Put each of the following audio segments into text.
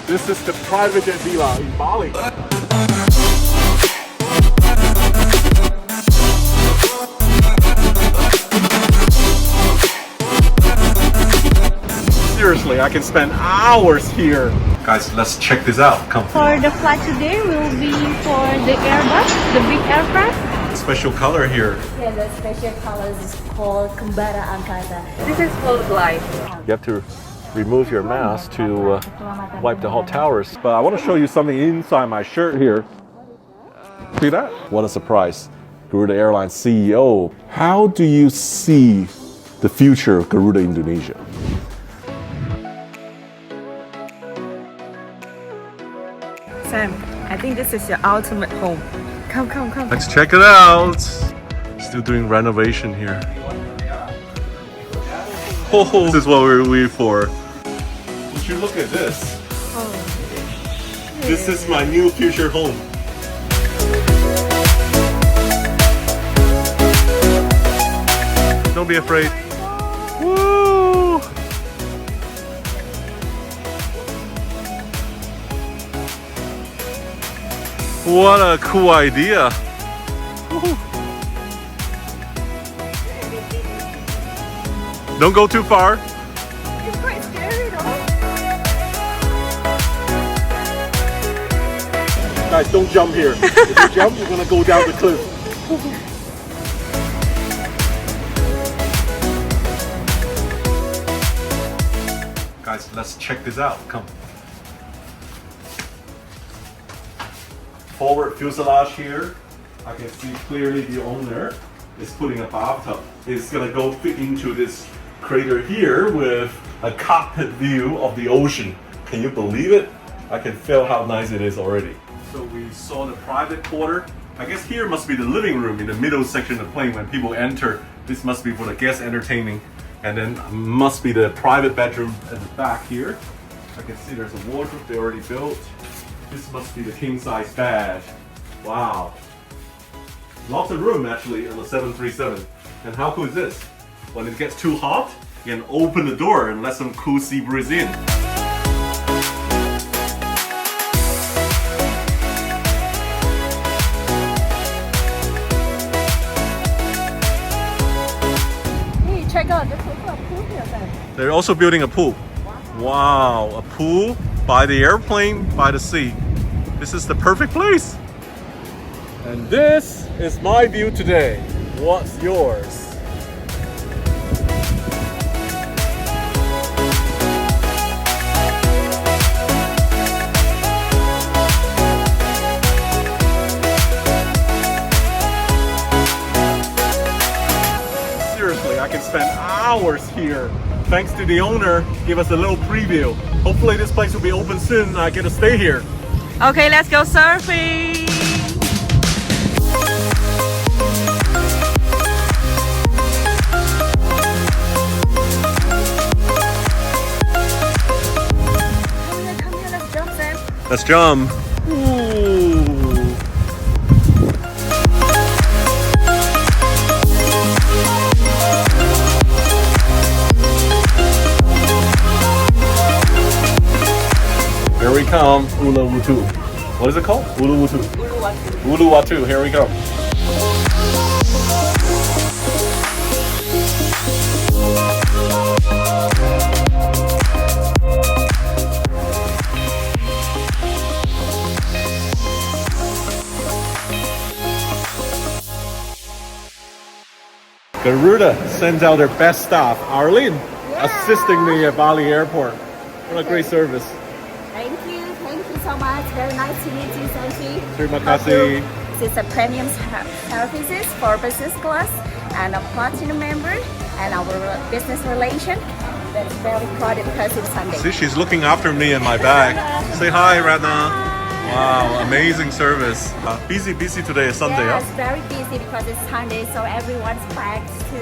This is the private jet villa in Bali. Seriously, I can spend hours here. Guys, let's check this out. Come. For the flight today will be for the Airbus, the big aircraft. Special color here. Yeah, the special colors is called Kembara Angkasa. This is full light. You have to remove your mask to wipe the hot towers. But I want to show you something inside my shirt here. See that? What a surprise. Garuda Airlines CEO. How do you see the future of Garuda Indonesia? Sam, I think this is your ultimate home. Come, come, come. Let's check it out. Still doing renovation here. Oh, this is what we're waiting for. Would you look at this? This is my new future home. Don't be afraid. Woo! What a cool idea. Don't go too far. It's quite scary though. Guys, don't jump here. If you jump, you're gonna go down the cliff. Guys, let's check this out. Come. Forward fuselage here. I can see clearly the owner is putting a bathtub. It's gonna go fit into this crater here with a cockpit view of the ocean. Can you believe it? I can feel how nice it is already. So we saw the private quarter. I guess here must be the living room in the middle section of the plane when people enter. This must be for the guest entertaining. And then must be the private bedroom at the back here. I can see there's a wardrobe they already built. This must be the king size bed. Wow. Lots of room actually on the 737. And how cool is this? When it gets too hot, you can open the door and let some cool sea breeze in. Hey, check out, there's also a pool here, Sam. They're also building a pool. Wow, a pool by the airplane, by the sea. This is the perfect place. And this is my view today. What's yours? Seriously, I can spend hours here. Thanks to the owner, give us a little preview. Hopefully this place will be open soon and I get to stay here. Okay, let's go surfing. Come here, let's jump, Sam. Let's jump. Ooh. Here we come, Uluwatu. What is it called? Uluwatu. Uluwatu, here we go. Garuda sends out their best staff. Arlene assisting me at Bali Airport. What a great service. Thank you so much. Very nice to meet you, Sanchi. Terima kasih. This is a premium services for business class and a platinum member and our business relation. That's very proud because it's Sunday. See, she's looking after me and my bag. Say hi, Ratna. Wow, amazing service. Busy today, Sunday, Yes, huh? very busy because it's Sunday, so everyone's back to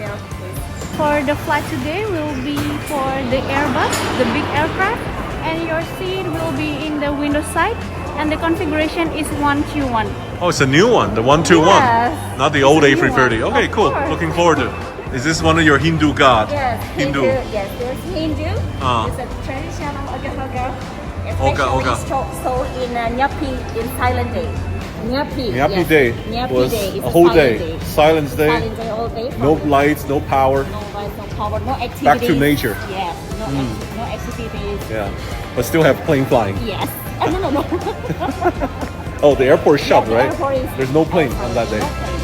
their office. For the flight today will be for the Airbus, the big aircraft, and your seat will be in the window side, and the configuration is 121. Oh, it's a new one, the 121. Yes. Not the old It's a new A330. one. Okay, Of cool. course. Looking forward to it. Is this one of your Hindu gods? Yes, Hindu. Yes, there's Hindu. Ah. It's a traditional agar-agar. It's especially sold in Nyepi in Thailand Day. Nyepi. Nyepi yes. Day Nyepi was Day is a whole silent day. Silence day. Silent day all day. No lights, no power. No lights, no power, no activities. Back to nature. Yes, no activities. Yeah, but still have plane flying. Yes. No. Oh, the airport is shut, The right? airport is- There's no plane on that day. No plane.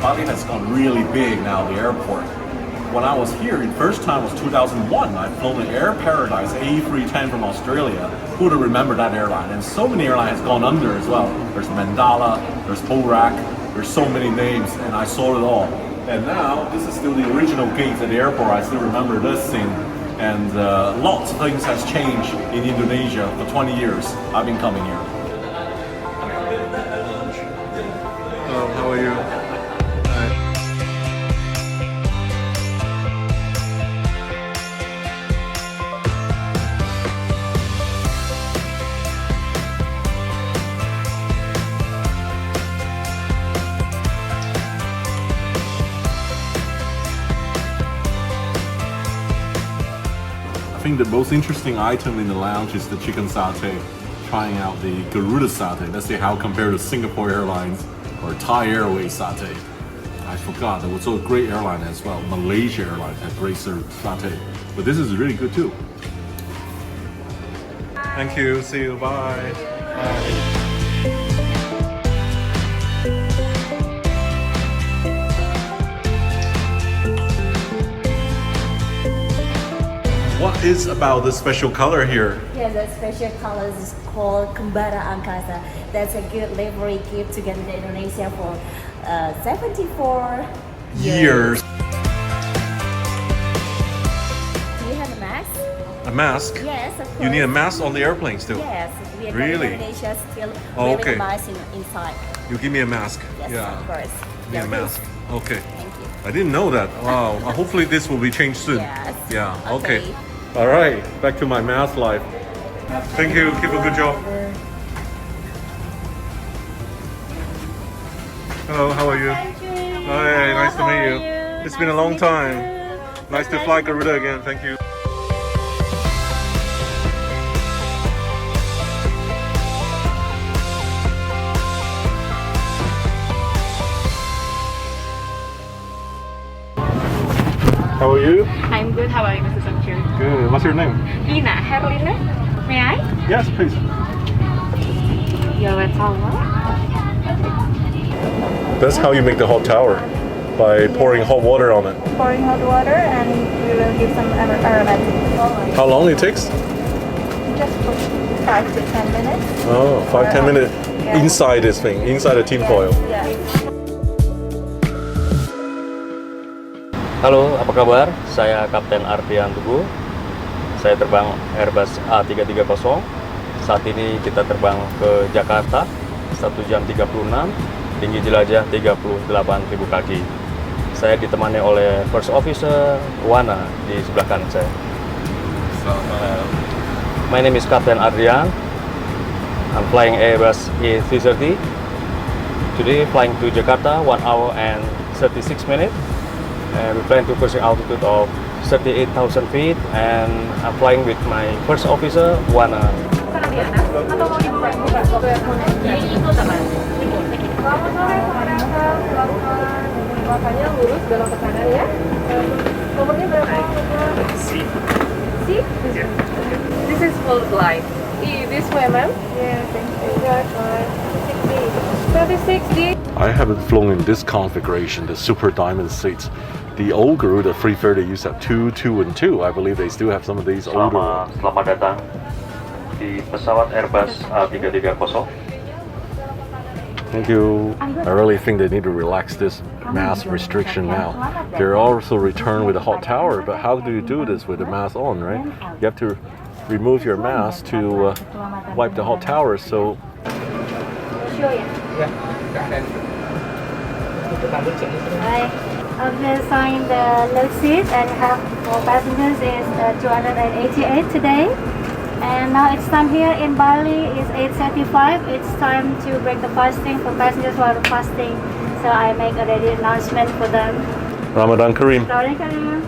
Bali has gone really big now, the airport. When I was here, the first time was 2001. I flew the Air Paradise A310 from Australia. Who would remember that airline? And so many airlines has gone under as well. There's Mandala, there's Borak, there's so many names, and I saw it all. And now, this is still the original gates at the airport. I still remember this scene. And lots of things has changed in Indonesia for 20 years. I've been coming here. Hello, how are you? I think the most interesting item in the lounge is the chicken satay. Trying out the Garuda satay. Let's see how compared to Singapore Airlines or Thai Airways satay. I forgot there was a great airline as well. Malaysia Airlines had great satay, but this is really good too. Thank you. See you. Bye. Bye. What is about the special color here? Yeah, the special color is called Kembara Angkasa. That's a good livery gift to get to Indonesia for 74 Years. Do you have a mask? A mask? Yes, of course. You need a mask on the airplane still? Yes, we are Really? Indonesia still Oh, really okay. nice inside. You give me a mask. Yes, Yeah. of course. Give me a Yeah, mask. Okay. Thank you. I didn't know that. Wow. Hopefully this will be changed soon. Yes. Yeah. Okay. All right. Back to my mask life. Thank you. Keep a good job. Hello. How are you? Hi. Nice to meet you. It's been a long time. Nice to fly Garuda again. Thank you. How are you? I'm good. How are you, Mrs. Samchir? Good. What's your name? Ina Herlina. May I? Yes, please. You're welcome. That's how you make the hot tower, by pouring hot water on it. Pouring hot water and we will give some aromatic. How long it takes? Just for 5 to 10 minutes. Oh, 5-10 minutes Yeah. inside this thing, inside the tin foil. Yeah. Halo, apa kabar? Saya Kapten Ardian Tugu. Saya terbang Airbus A330. Saat ini kita terbang ke Jakarta 1 jam 36, tinggi jelajah 38.000 kaki. Saya ditemani oleh First Officer Wana di sebelah kanan saya. My name is Kapten Adrian. I'm flying Airbus A330. Today flying to Jakarta 1 hour and 36 minutes. And we plan to cruising altitude of 38,000 feet, and I'm flying with my first officer, Wana. Taruh di atas atau mau dibuka? Ini itu teman. Selamat sore penumpang, pelan-pelan. Makanya lurus belok ke kanan ya. Nomornya berapa? C. This is full glide. This way, ma'am? Yeah, thank you. Right, 36D. I haven't flown in this configuration, the Super Diamond seats. The old Garuda 330 used to have 2, 2, and 2. I believe they still have some of these older ones. Selamat datang di pesawat Airbus A330. Thank you. I really think they need to relax this mask restriction now. They're also returned with a hot tower, but how do you do this with the mask on, right? You have to remove your mask to wipe the hot tower, so... I've assigned the load seat and have for passengers is 288 today. And now it's time here in Bali is 8:35. It's time to break the fasting for passengers who are fasting. So I make already announcement for them. Ramadan Kareem. Ramadan Kareem.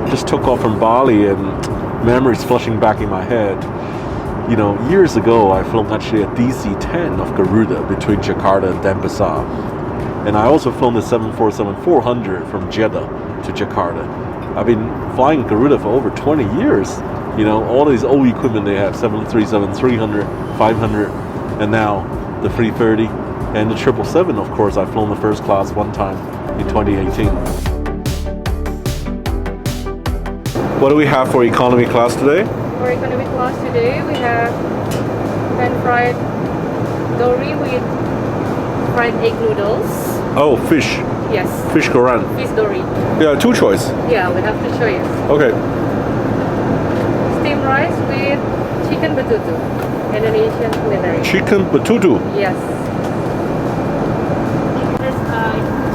Just took off from Bali and memories flushing back in my head. You know, years ago I flown actually a DC-10 of Garuda between Jakarta and Denpasar. And I also flown the 747-400 from Jeddah to Jakarta. I've been flying Garuda for over 20 years. You know, all these old equipment they have, 737-300, 500, and now the 330 and the 777, of course. I've flown the first class one time in 2018. What do we have for economy class today? For economy class today, we have pan-fried dory with fried egg noodles. Oh, fish. Yes. Fish Koran. Fish dory. Yeah, two choice. Yeah, we have to show you. Okay. Steamed rice with chicken betutu. Indonesian culinary. Chicken betutu. Yes. This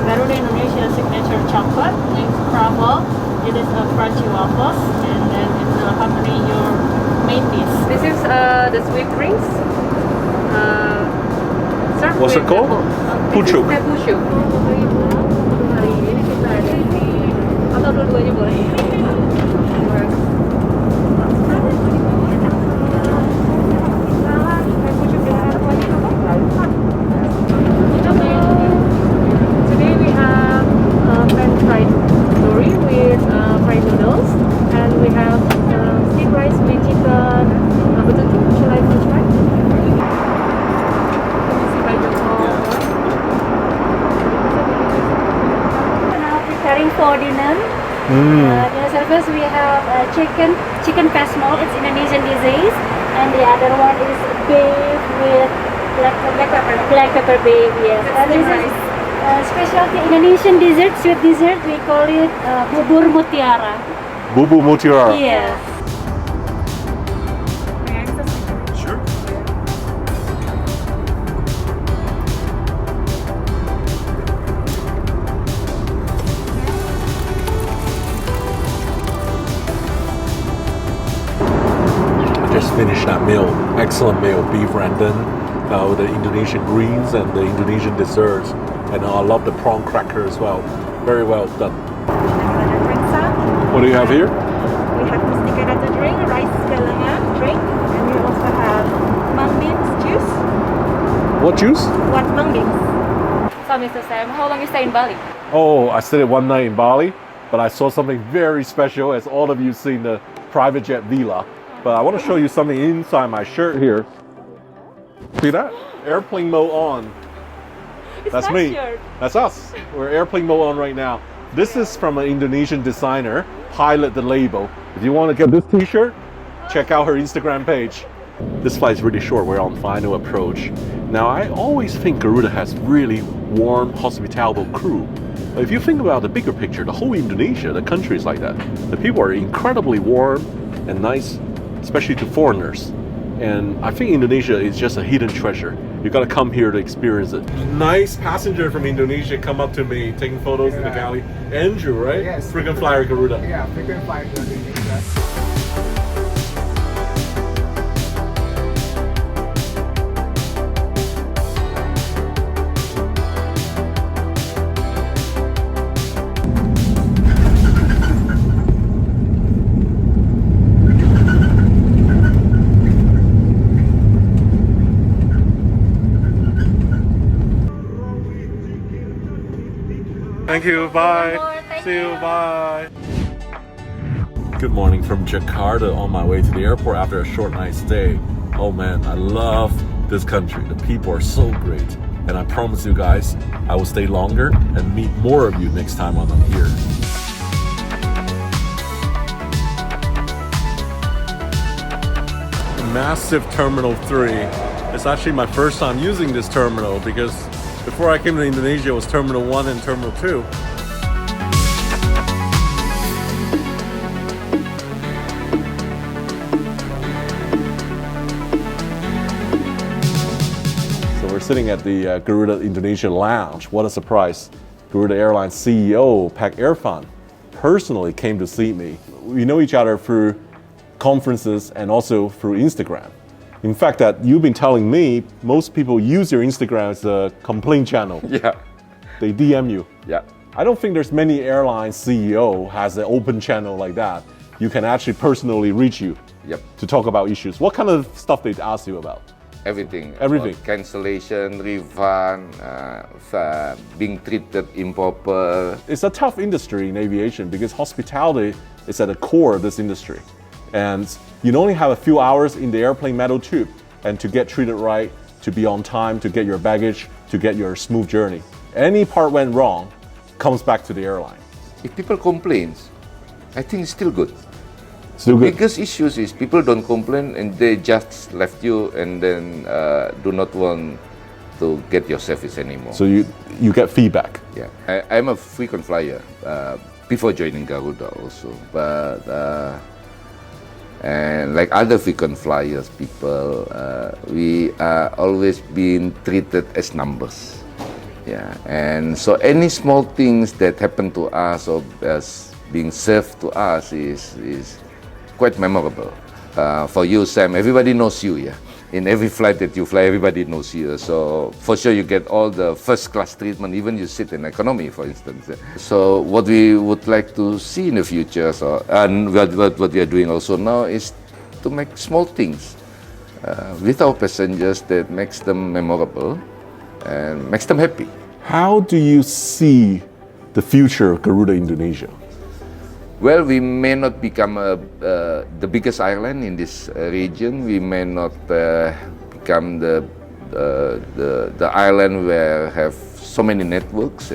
Garuda Indonesia signature chocolate named Crumble. It is a crunchy waffles, and then it will accompany your main dish. This is the sweet drinks. Served What's with it called? Pucuk. This is pucuk. Hari ini kita ada di atau dua-duanya boleh. Today we have pan-fried dory with fried noodles, and we have steamed rice with chicken betutu. Would you like to try? Let me see if I can Now preparing for dinner. The service we have chicken pasmol. It's Indonesian disease, and the other one is beef with black pepper beef. Yes, and this is specialty Indonesian dessert, sweet dessert. We call it bubur mutiara. Bubu Mutiara. Yes. Sure. I just finished that meal. Excellent meal. Beef rendang with the Indonesian greens and the Indonesian desserts. And I love the prawn cracker as well. Very well done. What do you have here? We have Mustika Data drink, rice galangan drink, and we also have mung beans juice. What juice? What mung beans? So, Mr. Sam, how long you stay in Bali? Oh, I stayed one night in Bali, but I saw something very special, as all of you seen the private jet villa. But I want to show you something inside my shirt here. See that? Airplane mode on. That's me. Shirt. That's us. We're airplane mode on right now. This is from an Indonesian designer, Pilot the Label. If you want to get this t-shirt, check out her Instagram page. This flight is really short. We're on final approach. Now, I always think Garuda has really warm, hospitable crew. But if you think about the bigger picture, the whole Indonesia, the country is like that. The people are incredibly warm and nice, especially to foreigners. And I think Indonesia is just a hidden treasure. You gotta come here to experience it. Nice passenger from Indonesia come up to me, taking photos in the galley. Andrew, right? Yes. Frequent flyer Garuda. Yeah, frequent flyer to Indonesia. Thank you. Bye. See you. Bye. Good morning from Jakarta, on my way to the airport after a short night stay. Oh man, I love this country. The people are so great. And I promise you guys, I will stay longer and meet more of you next time when I'm here. massive Terminal 3. It's actually my first time using this terminal because before I came to Indonesia, it was Terminal 1 and Terminal 2. So we're sitting at the Garuda Indonesia Lounge. What a surprise. Garuda Airlines CEO, Pak Irfan, personally came to see me. We know each other through conferences and also through Instagram. In fact, that you've been telling me most people use your Instagram as a complaint channel. Yeah, They DM you. yeah. I don't think there's many airline CEO has an open channel like that. You can actually personally reach you Yep. to talk about issues. What kind of stuff they ask you about? Everything. Everything. About cancellation, refund, being treated improper. It's a tough industry in aviation because hospitality is at the core of this industry. And you only have a few hours in the airplane metal tube and to get treated right, to be on time, to get your baggage, to get your smooth journey. Any part went wrong, comes back to the airline. If people complain, I think it's still good. Still good. Biggest issues is people don't complain and they just left you and then do not want to get your service anymore. So you get feedback. Yeah, I'm a frequent flyer before joining Garuda also, but and like other frequent flyers people, we are always being treated as numbers. Yeah, and so any small things that happen to us or as being served to us is quite memorable. For you, Sam, everybody knows you, yeah? In every flight that you fly, everybody knows you. So for sure you get all the first class treatment, even you sit in economy, for instance. So what we would like to see in the future, and what we are doing also now is to make small things with our passengers that makes them memorable and makes them happy. How do you see the future of Garuda Indonesia? Well, we may not become the biggest airline in this region. We may not become the island where have so many networks.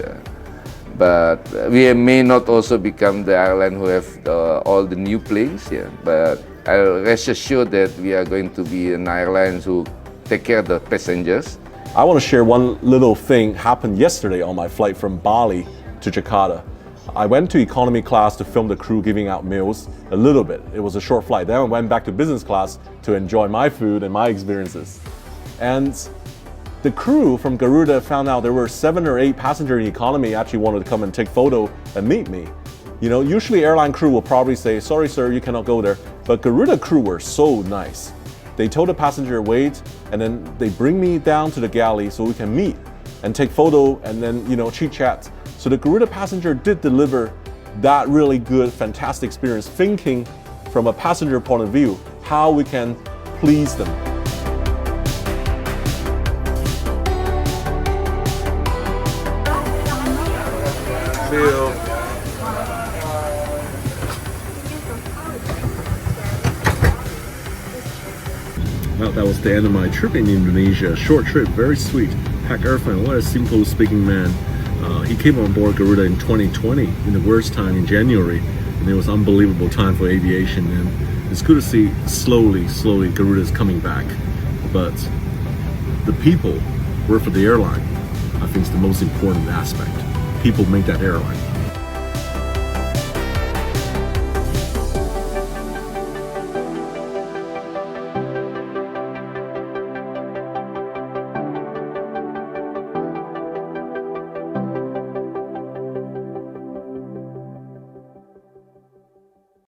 But we may not also become the airline who have all the new planes. But I'll rest assured that we are going to be an airline who take care of the passengers. I want to share one little thing happened yesterday on my flight from Bali to Jakarta. I went to economy class to film the crew giving out meals a little bit. It was a short flight. Then I went back to business class to enjoy my food and my experiences. And the crew from Garuda found out there were 7 or 8 passengers in economy actually wanted to come and take photo and meet me. You know, usually airline crew will probably say, sorry sir, you cannot go there. But Garuda crew were so nice. They told the passenger wait, and then they bring me down to the galley so we can meet and take photo and then, you know, chit chat. So the Garuda passenger did deliver that really good, fantastic experience, thinking from a passenger point of view, how we can please them. See you. Well, that was the end of my trip in Indonesia. Short trip, very sweet. Pak Irfan, what a simple speaking man. He came on board Garuda in 2020, in the worst time in January, and it was an unbelievable time for aviation. And it's good to see slowly Garuda is coming back. But the people work for the airline. I think is the most important aspect. People make that airline.